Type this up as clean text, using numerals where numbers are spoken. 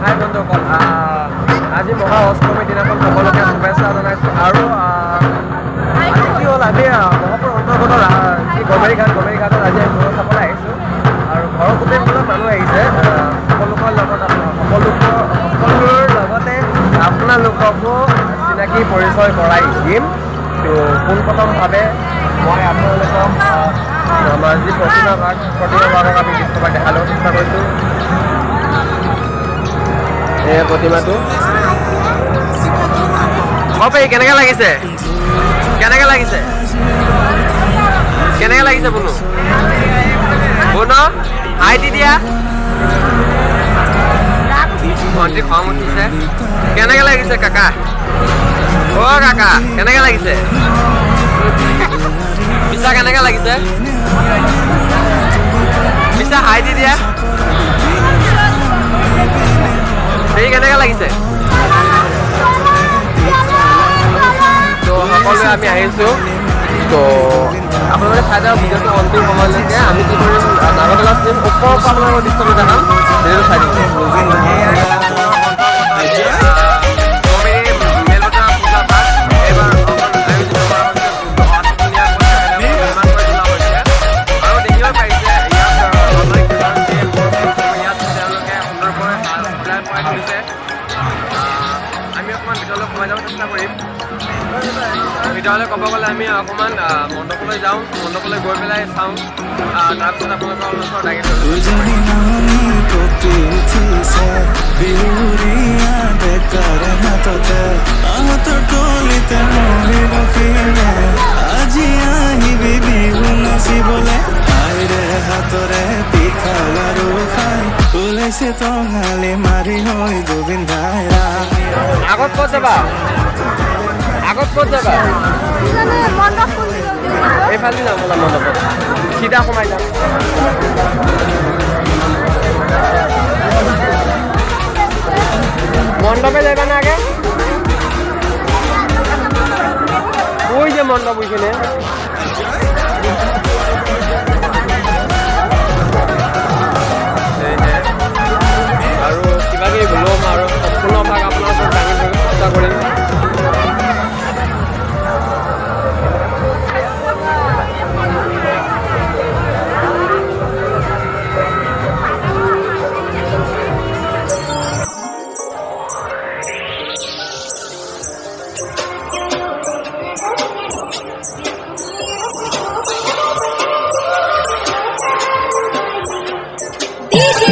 হাই বন্ধুসকল, আজি মহা অষ্টমীৰ দিনাখন সকলোকে শুভেচ্ছা জনাইছোঁ। আৰু আজি কি হ'ল, আমি মহাপুৰ অন্তৰ্গত যি গমেৰী ঘাটত আজি আমি ঘৰ চাবলৈ আহিছোঁ। আৰু ঘৰৰ গোটেই মূলত মানুহ আহিছে। সকলোৰ লগতে আপোনালোককো চিনাকি পৰিচয় কৰাই দিম। তো পোনপ্ৰথমভাৱে মই আপোনালোকক আমাৰ যি প্ৰতিমা ভাগক আমি দৃশ্যভাগ দেখাবলৈ চেষ্টা কৰিছোঁ। এই প্ৰতিমাটো পাৰি কেনেকৈ লাগিছে বোলো হাই দি দিয়া। ভণ্টি খং উঠিছে। কেনেকৈ লাগিছে কাকা? কাকা কেনেকৈ লাগিছে? পিছা কেনেকৈ লাগিছে? পিছা হাই দি দিয়া। সেই কেনেকৈ লাগিছে? তো সকলোৱে আমি আহিছোঁ। তো আপোনালোকে চাই যাওক ভিডিঅ'টো অন্তিম সময়লৈকে। আমি কি কৰিম, নাগৰদলা ফিল্ম ওপৰৰ পৰা আপোনালোকৰ দৃশ্যটো দেখাম। ভিডিঅ'টো চাই দিম। আমি অকণমান ভিতৰলৈ সোমাই যাব চেষ্টা কৰিম। ভিতৰলৈ ক'ব গ'লে আমি অকণমান মণ্ডপলৈ যাওঁ। মণ্ডপলৈ গৈ পেলাই চাওঁ। তাৰপিছত আপোনালোকৰ ওচৰত দাঙি টঙালি মাৰি হৈ গোবিন্দাই আগত ক'ত যাবা? এইফালে যাম বোলা মণ্ডপত। চিধা সোমাই যাম। মণ্ডপে যাবা না আগে? ওই যে মণ্ডপ ওইখানে। আৰু কিবাকিবি ল'ম আৰু সম্পূৰ্ণ ভাগ আপোনাৰ ওচৰত দাঙি ধৰিবলৈ চেষ্টা কৰিম। DJ